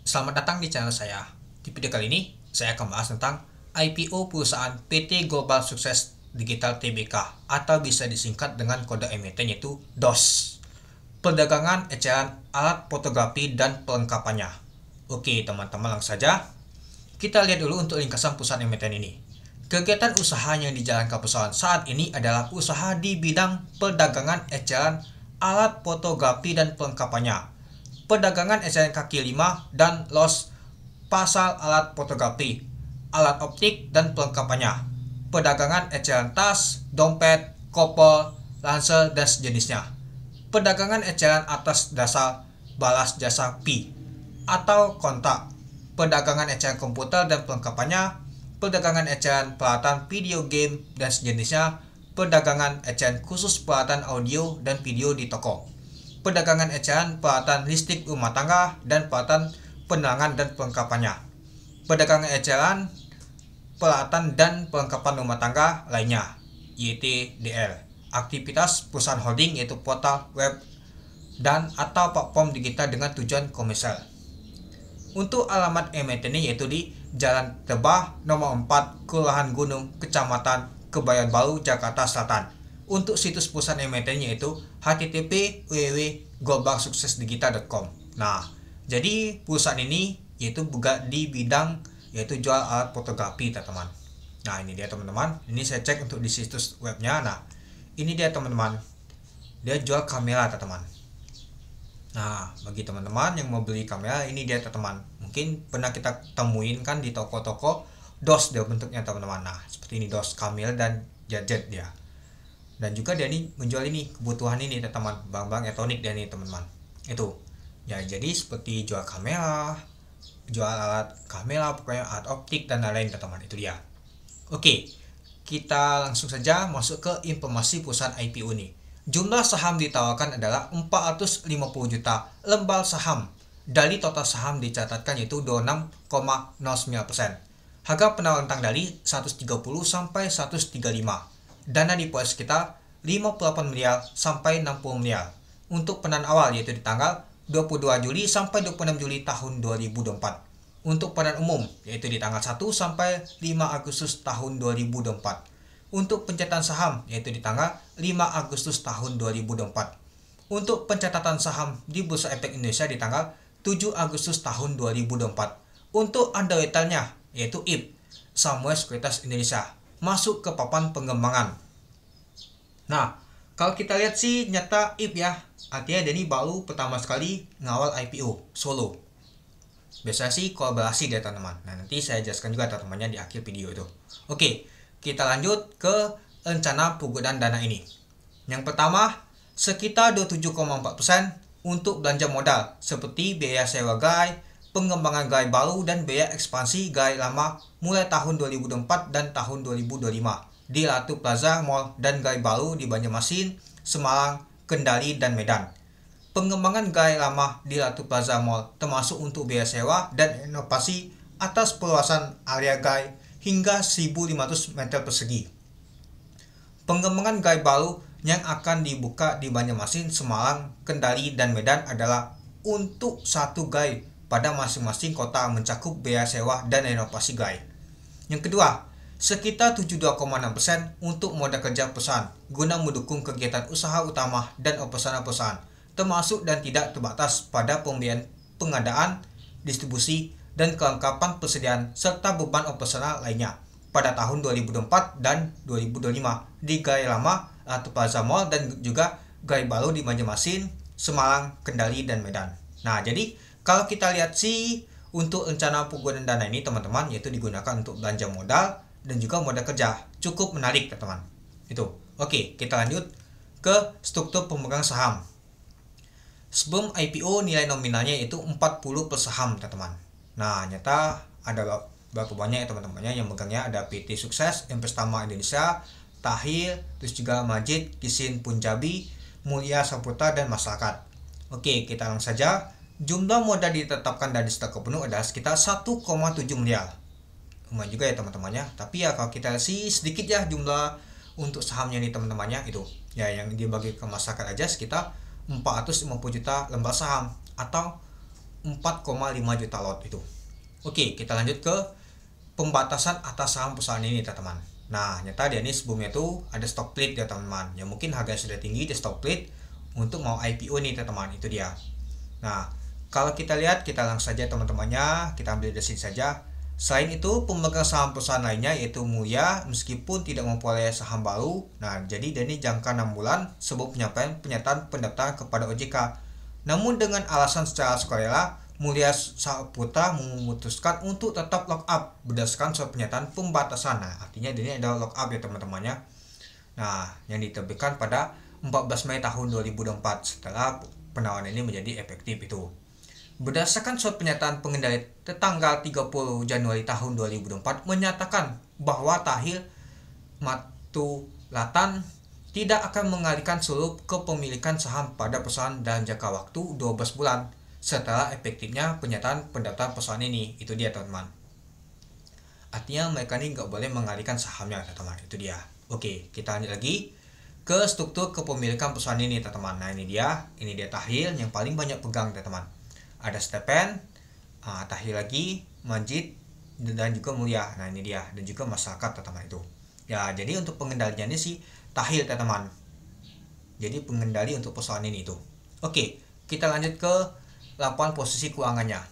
Selamat datang di channel saya. Di video kali ini, saya akan bahas tentang IPO perusahaan PT Global Sukses Digital Tbk atau bisa disingkat dengan kode emiten yaitu DOS. Perdagangan eceran alat fotografi dan pelengkapannya. Oke teman-teman, langsung saja. Kita lihat dulu untuk ringkasan perusahaan emiten ini. Kegiatan usaha yang dijalankan perusahaan saat ini adalah usaha di bidang perdagangan eceran alat fotografi dan pelengkapannya, perdagangan eceran kaki lima dan los pasal alat fotografi, alat optik dan pelengkapannya, perdagangan eceran tas, dompet, koper, ransel dan sejenisnya, perdagangan eceran atas dasar balas jasa fee atau kontak, perdagangan eceran komputer dan pelengkapannya, perdagangan eceran peralatan video game dan sejenisnya, perdagangan eceran khusus peralatan audio dan video di toko, perdagangan eceran peralatan listrik rumah tangga dan peralatan penerangan dan pelengkapannya, perdagangan eceran peralatan dan perlengkapan rumah tangga lainnya YTDL, aktivitas perusahaan holding yaitu portal web dan atau platform digital dengan tujuan komersial. Untuk alamat emiten ini yaitu di Jalan Tebah nomor 4 Kelurahan Gunung, Kecamatan Kebayoran Baru, Jakarta Selatan. Untuk situs perusahaan emiten yaitu http://www.globalsuksesdigital.com. Nah, jadi perusahaan ini yaitu juga di bidang yaitu jual alat fotografi teman-teman. Nah, ini dia teman-teman. Ini saya cek untuk di situs webnya. Nah, ini dia teman-teman. Dia jual kamera teman-teman. Nah, bagi teman-teman yang mau beli kamera, ini dia teman-teman. Mungkin pernah kita temuin kan di toko-toko DOS dia bentuknya teman-teman. Nah, seperti ini DOS kamera dan gadget dia. Dan juga dia ini menjual ini kebutuhan ini teman-teman, barang-barang elektronik dia ini teman-teman. Itu. Ya, jadi seperti jual kamera, jual alat kamera, pokoknya alat optik dan lain-lain teman-teman. Itu dia. Oke. Kita langsung saja masuk ke informasi perusahaan IPO ini. Jumlah saham ditawarkan adalah 450 juta lembar saham. Dari total saham dicatatkan yaitu 26,09%. Harga penawaran tang dari 130 sampai 135. Dana diproses sekitar 58 miliar sampai 60 miliar. Untuk penawaran awal yaitu di tanggal 22 Juli sampai 26 Juli tahun 2024. Untuk penawaran umum yaitu di tanggal 1 sampai 5 Agustus tahun 2024. Untuk pencatatan saham yaitu di tanggal 5 Agustus tahun 2024. Untuk pencatatan saham di Bursa Efek Indonesia di tanggal 7 Agustus tahun 2024. Untuk underwriternya yaitu IP, Samuel Sekuritas Indonesia, masuk ke papan pengembangan. Nah, kalau kita lihat sih nyata IP ya, artinya dia ini baru pertama sekali ngawal IPO solo. Biasanya sih kolaborasi dia teman-teman. Nah, nanti saya jelaskan juga teman-temannya di akhir video itu. Oke. Kita lanjut ke rencana penggunaan dana ini. Yang pertama, sekitar 27,4% untuk belanja modal seperti biaya sewa gerai, pengembangan gerai baru dan biaya ekspansi gerai lama mulai tahun 2024 dan tahun 2025 di Ratu Plaza Mall dan gerai baru di Banjarmasin, Semarang, Kendari dan Medan. Pengembangan gerai lama di Ratu Plaza Mall termasuk untuk biaya sewa dan inovasi atas perluasan area gerai hingga 1.500 meter persegi. Pengembangan gerai baru yang akan dibuka di Banjarmasin, Semarang, Kendari, dan Medan adalah untuk satu gerai pada masing-masing kota mencakup biaya sewa dan renovasi gerai. Yang kedua, sekitar 72,6% untuk modal kerja perusahaan guna mendukung kegiatan usaha utama dan operasional perusahaan, termasuk dan tidak terbatas pada pembiayaan pengadaan, distribusi, dan kelengkapan persediaan serta beban operasional lainnya pada tahun 2024 dan 2025 di gerai lama atau Plaza Mall dan juga gerai baru di Banjarmasin, Semarang, Kendari, dan Medan. Nah, jadi kalau kita lihat sih untuk rencana penggunaan dana ini teman-teman yaitu digunakan untuk belanja modal dan juga modal kerja. Cukup menarik teman-teman. Itu. Oke, kita lanjut ke struktur pemegang saham. Sebelum IPO nilai nominalnya itu 40 per saham teman-teman. Nah, nyata ada berapa banyak ya teman-temannya yang megangnya ada PT Sukses, Investama Indonesia, Tahir, terus juga Majid, Kisin Punjabi, Mulia Saputra dan Masyarakat. Oke, kita langsung saja. Jumlah modal ditetapkan dari stok penuh adalah sekitar 1,7 miliar. Lumayan juga ya teman-temannya. Tapi ya kalau kita sih sedikit ya jumlah untuk sahamnya nih teman-temannya itu. Ya yang dibagi ke masyarakat aja sekitar 450 juta lembar saham atau 4,5 juta lot itu. Oke, kita lanjut ke pembatasan atas saham perusahaan ini teman-teman. Nah, nyata dia ini sebelumnya tuh ada stock split ya teman-teman. Ya mungkin harganya sudah tinggi di stock split untuk mau IPO nih teman-teman, itu dia. Nah, kalau kita lihat, kita langsung saja teman-temannya, kita ambil dari sini saja. Selain itu, pemegang saham perusahaan lainnya yaitu Mulia meskipun tidak memperoleh saham baru. Nah, jadi dia ini jangka 6 bulan sebelum pernyataan pendaftaran kepada OJK. Namun dengan alasan secara sukarela, Mulia Saputra memutuskan untuk tetap lock up berdasarkan surat pernyataan pembatasan. Nah, artinya dia ini ada lock up ya teman-temannya. Nah, yang diterbitkan pada 14 Mei tahun 2024 setelah penawaran ini menjadi efektif itu. Berdasarkan surat pernyataan pengendali tanggal 30 Januari tahun 2024 menyatakan bahwa Tahil Matulatan tidak akan mengalihkan seluruh kepemilikan saham pada perusahaan dalam jangka waktu 12 bulan setelah efektifnya pernyataan pendaftaran perusahaan ini. Itu dia teman-teman. Artinya mereka ini nggak boleh mengalihkan sahamnya teman-teman. Itu dia. Oke, kita lanjut lagi ke struktur kepemilikan perusahaan ini teman-teman. Nah, ini dia Tahil yang paling banyak pegang teman-teman. Ada Stepen, Tahil lagi, Majid, dan juga Mulia. Nah, ini dia, dan juga masyarakat teman-teman itu. Ya, jadi untuk pengendalinya ini sih Tahil teman-teman. Jadi pengendali untuk perusahaan ini itu. Oke, kita lanjut ke laporan posisi keuangannya.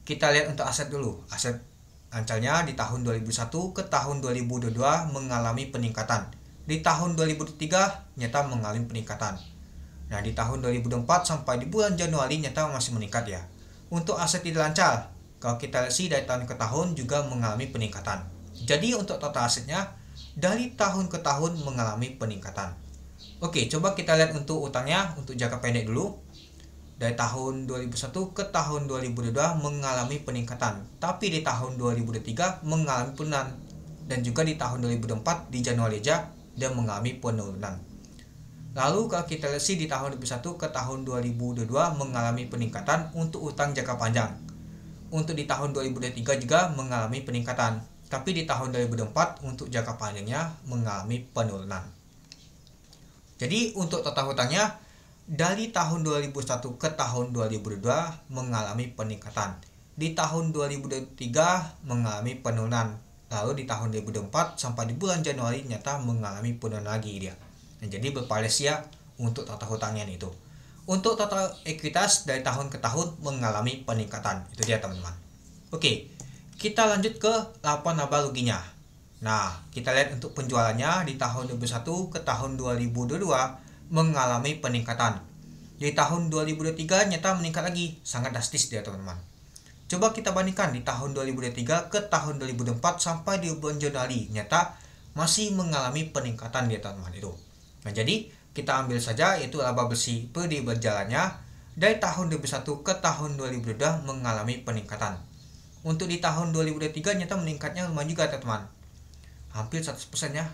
Kita lihat untuk aset dulu. Aset ancalnya di tahun 2001 ke tahun 2022 mengalami peningkatan. Di tahun 2023 nyata mengalami peningkatan. Nah, di tahun 2024 sampai di bulan Januari nyata masih meningkat ya. Untuk aset tidak lancar, kalau kita lihat sih dari tahun ke tahun juga mengalami peningkatan. Jadi untuk total asetnya dari tahun ke tahun mengalami peningkatan. Oke, coba kita lihat untuk utangnya untuk jangka pendek dulu. Dari tahun 2001 ke tahun 2022 mengalami peningkatan, tapi di tahun 2023 mengalami penurunan, dan juga di tahun 2024 di Januari aja dia mengalami penurunan. Lalu kalau kita lihat sih di tahun 2021 ke tahun 2022 mengalami peningkatan untuk utang jangka panjang. Untuk di tahun 2023 juga mengalami peningkatan, tapi di tahun 2024 untuk jangka panjangnya mengalami penurunan. Jadi untuk total hutangnya dari tahun 2001 ke tahun 2022 mengalami peningkatan. Di tahun 2023 mengalami penurunan. Lalu di tahun 2024 sampai di bulan Januari nyata mengalami penurunan lagi dia. Nah, jadi bervariasi ya untuk total hutangnya itu. Untuk total ekuitas dari tahun ke tahun mengalami peningkatan. Itu dia teman-teman. Oke, kita lanjut ke laporan laba ruginya. Nah, kita lihat untuk penjualannya di tahun 2021 ke tahun 2022 mengalami peningkatan. Di tahun 2023 nyata meningkat lagi, sangat drastis dia teman-teman. Coba kita bandingkan di tahun 2023 ke tahun 2024 sampai di bulan Januari, nyata masih mengalami peningkatan dia teman-teman itu. Nah, jadi kita ambil saja yaitu laba bersih per di berjalannya dari tahun 2021 ke tahun 2022 mengalami peningkatan. Untuk di tahun 2023 nyata meningkatnya lumayan juga teman-teman, hampir 100% ya.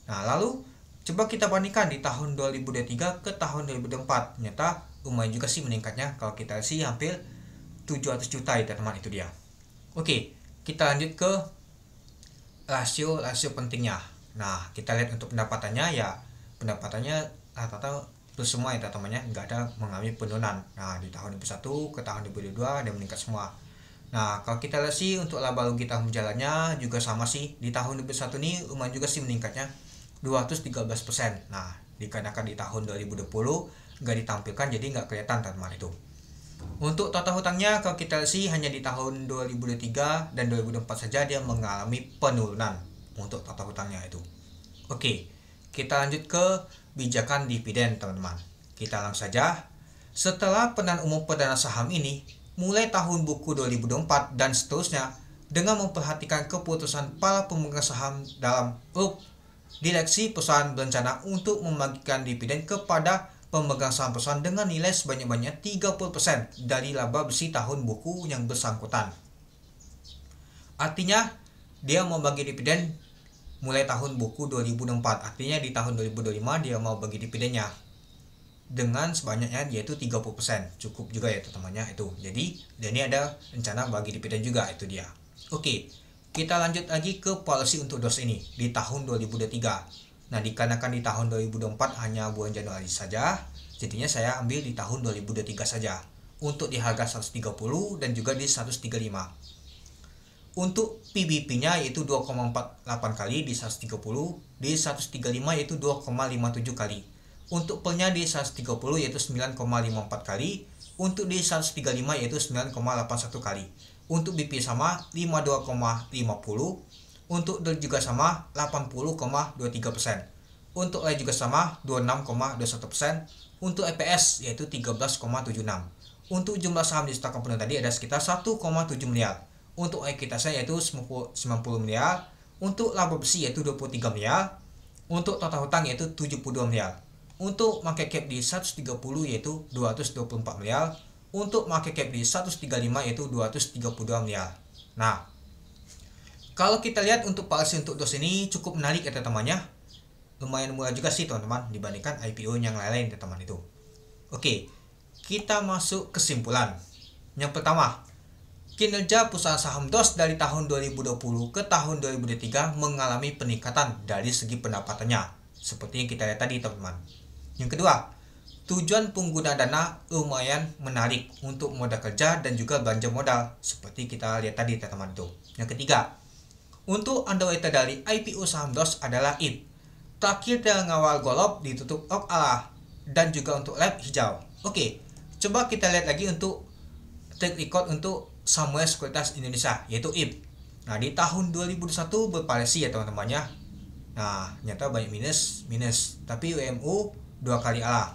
Nah, lalu coba kita bandingkan di tahun 2023 ke tahun 2024, nyata lumayan juga sih meningkatnya. Kalau kita sih hampir 700 juta ya teman-teman, itu dia. Oke, kita lanjut ke rasio pentingnya. Nah, kita lihat untuk pendapatannya ya, pendapatannya rata-rata semua ya teman-temannya, nggak ada mengalami penurunan. Nah, di tahun 2021 ke tahun 2022 dia meningkat semua. Nah, kalau kita lihat sih untuk laba rugi tahun berjalannya juga sama sih. Di tahun 2021 ini lumayan juga sih meningkatnya 213%. Nah, dikarenakan di tahun 2020 nggak ditampilkan jadi nggak kelihatan teman-teman itu. Untuk total hutangnya kalau kita lihat sih hanya di tahun 2023 dan 2024 saja dia mengalami penurunan untuk total hutangnya itu. Oke, kita lanjut ke bijakan dividen teman-teman. Kita langsung saja. Setelah penawaran umum perdana saham ini mulai tahun buku 2024 dan seterusnya, dengan memperhatikan keputusan para pemegang saham dalam grup direksi perusahaan berencana untuk membagikan dividen kepada pemegang saham perusahaan dengan nilai sebanyak-banyaknya 30% dari laba bersih tahun buku yang bersangkutan. Artinya dia mau bagi dividen mulai tahun buku 2024, artinya di tahun 2025 dia mau bagi dividennya dengan sebanyaknya yaitu 30%. Cukup juga ya teman-temannya itu. Jadi ini ada rencana bagi dividen juga, itu dia. Oke, kita lanjut lagi ke policy untuk DOS ini di tahun 2023. Nah, dikarenakan di tahun 2024 hanya bulan Januari saja, jadinya saya ambil di tahun 2023 saja. untuk di harga 130 dan juga di 135. Untuk PBP-nya yaitu 2,48 kali di 130, di 135 yaitu 2,57 kali. Untuk PEL-nya di 130 yaitu 9,54 kali, untuk di 135 yaitu 9,81 kali. Untuk BP sama 52,50, untuk DEL juga sama 80,23%. Untuk LAI juga sama 26,21%, untuk EPS yaitu 13,76. Untuk jumlah saham di stok komponen tadi ada sekitar 1,7 miliar. Untuk ekuitasnya yaitu 90 miliar, untuk laba bersih yaitu 23 miliar, untuk total hutang yaitu 72 miliar. Untuk market cap di 130 yaitu 224 miliar, untuk market cap di 135 yaitu 232 miliar. Nah, kalau kita lihat untuk policy untuk DOS ini cukup menarik ya teman-temannya. Lumayan murah juga sih teman-teman dibandingkan IPO yang lain-lain teman-teman itu. Oke, kita masuk kesimpulan. Yang pertama, kinerja perusahaan saham DOS dari tahun 2020 ke tahun 2023 mengalami peningkatan dari segi pendapatannya, seperti yang kita lihat tadi teman-teman. Yang kedua, tujuan pengguna dana lumayan menarik untuk modal kerja dan juga belanja modal, seperti kita lihat tadi teman-teman itu. Yang ketiga, untuk underwriter dari IPO saham DOS adalah IP. Terakhir dengan ngawal golop ditutup ok Allah dan juga untuk lab hijau. Oke, coba kita lihat lagi untuk track record untuk Samuel Sekuritas Indonesia yaitu IP. Nah, di tahun 2021 bervariasi ya teman-temannya. Nah, nyata banyak minus, tapi WMU 2 kali Allah.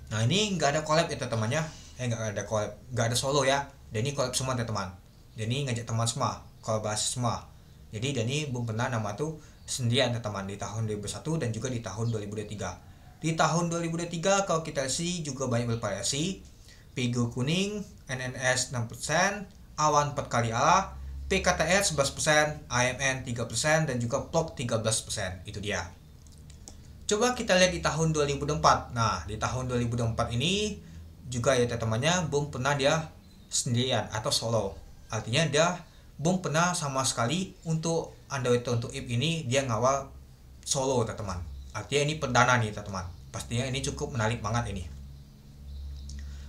Nah, ini nggak ada collab ya teman-temannya. Nggak ada collab, nggak ada solo ya. Dan ini collab semua teman-teman. Jadi ngajak teman semua, kolaborasi semua. Jadi Dani belum pernah nama tuh sendirian teman-teman di tahun 2021 dan juga di tahun 2023. Di tahun 2023 kalau kita sih juga banyak bervariasi. Pigo kuning, NNS 6%, Awan 4 kali Allah, PKTR 11%, AMN 3% dan juga PLOK 13%. Itu dia. Coba kita lihat di tahun 2024. Nah, di tahun 2024 ini juga ya teman-temannya belum pernah dia sendirian atau solo. Artinya dia belum pernah sama sekali untuk underwriter untuk IP ini dia ngawal solo teman-teman. Artinya ini perdana nih teman-teman. Pastinya ini cukup menarik banget ini.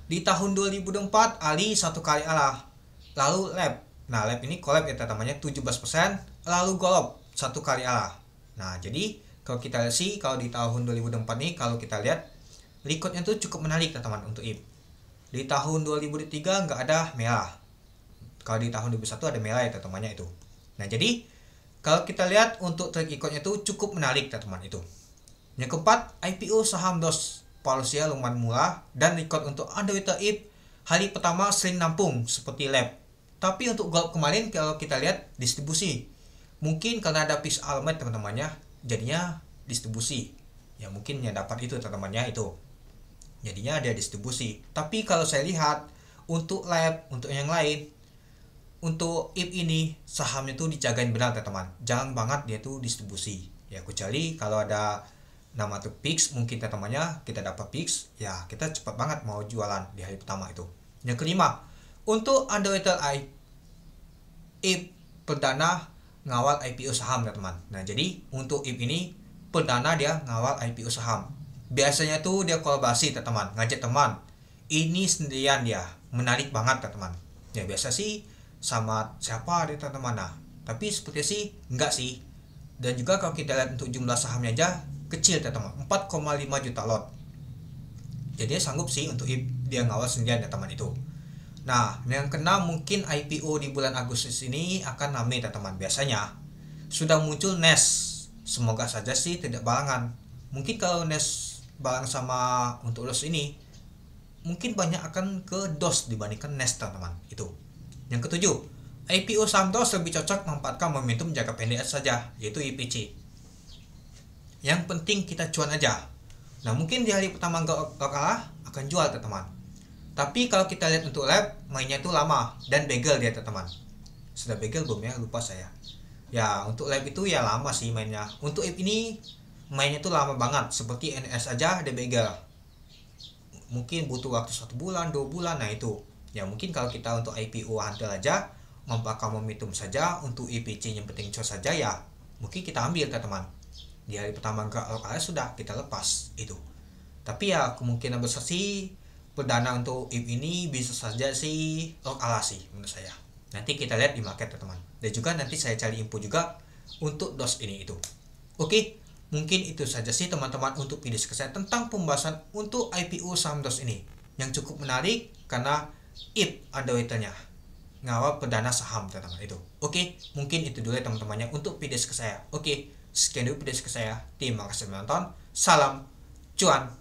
Di tahun 2024 Ali 1 kali Allah, lalu lab. Nah, lab ini collab ya teman-temannya 17%, lalu golop 1 kali Allah. Nah, jadi kalau kita lihat sih kalau di tahun 2024 nih kalau kita lihat recordnya tuh cukup menarik teman-teman untuk IP. Di tahun 2003 nggak ada merah. Kalau di tahun 2021 ada merah ya teman-temannya itu. Nah, jadi kalau kita lihat untuk track recordnya tuh cukup menarik teman-teman itu. Yang keempat, IPO saham DOS policy lumayan murah dan record untuk underwriter IP hari pertama sering nampung seperti lab. Tapi untuk golf kemarin kalau kita lihat distribusi, mungkin karena ada fixed almet teman-temannya jadinya distribusi. Ya mungkin yang dapat itu teman-temannya itu. Jadinya ada distribusi. Tapi kalau saya lihat untuk lab, untuk yang lain, untuk IP ini sahamnya tuh dijagain benar teman-teman. Jangan banget dia tuh distribusi. Ya kecuali kalau ada nama tuh fix, mungkin teman-temannya kita dapat fix, ya kita cepat banget mau jualan di hari pertama itu. Yang kelima, untuk underwriter IP perdana ngawal IPO saham teman-teman. Nah, jadi untuk IP ini perdana dia ngawal IPO saham. Biasanya tuh dia kolaborasi teman-teman, ngajak teman. Ini sendirian dia, menarik banget teman-teman. Ya biasa sih sama siapa dia teman-teman. Nah, tapi seperti sih enggak sih. Dan juga kalau kita lihat untuk jumlah sahamnya aja kecil teman-teman, 4,5 juta lot. Jadi sanggup sih untuk dia ngawal sendirian teman-teman itu. Nah, yang keenam mungkin IPO di bulan Agustus ini akan ramai teman-teman. Biasanya sudah muncul NES. Semoga saja sih tidak balangan. Mungkin kalau NES balang sama untuk DOS ini, mungkin banyak akan ke DOS dibandingkan NES teman-teman itu. Yang ketujuh, IPO saham DOS lebih cocok memanfaatkan momentum jangka pendek saja, yaitu IPC. Yang penting kita cuan aja. Nah, mungkin di hari pertama nggak kalah akan jual teman-teman. Tapi kalau kita lihat untuk lab, mainnya itu lama dan bagel dia teman-teman. Sudah bagel belum ya? Lupa saya. Ya, untuk lab itu ya lama sih mainnya. Untuk IP ini mainnya tuh lama banget. Seperti NS aja ada bagel. Mungkin butuh waktu 1 bulan, 2 bulan. Nah itu. Ya mungkin kalau kita untuk IPO handal aja, mempakai momentum saja untuk IPC yang penting cuan saja ya. Mungkin kita ambil teman-teman. Di hari pertama enggak kalah sudah kita lepas itu. Tapi ya kemungkinan besar sih perdana untuk IP ini bisa saja sih alasi menurut saya. Nanti kita lihat di market teman-teman. Dan juga nanti saya cari info juga untuk DOS ini itu. Oke, mungkin itu saja sih teman-teman untuk video saya tentang pembahasan untuk IPO saham DOS ini yang cukup menarik karena IP ada waiternya ngawal perdana saham teman-teman itu. Oke, mungkin itu dulu ya teman-temannya untuk video saya. Oke, sekian dulu video saya. Terima kasih menonton. Salam cuan.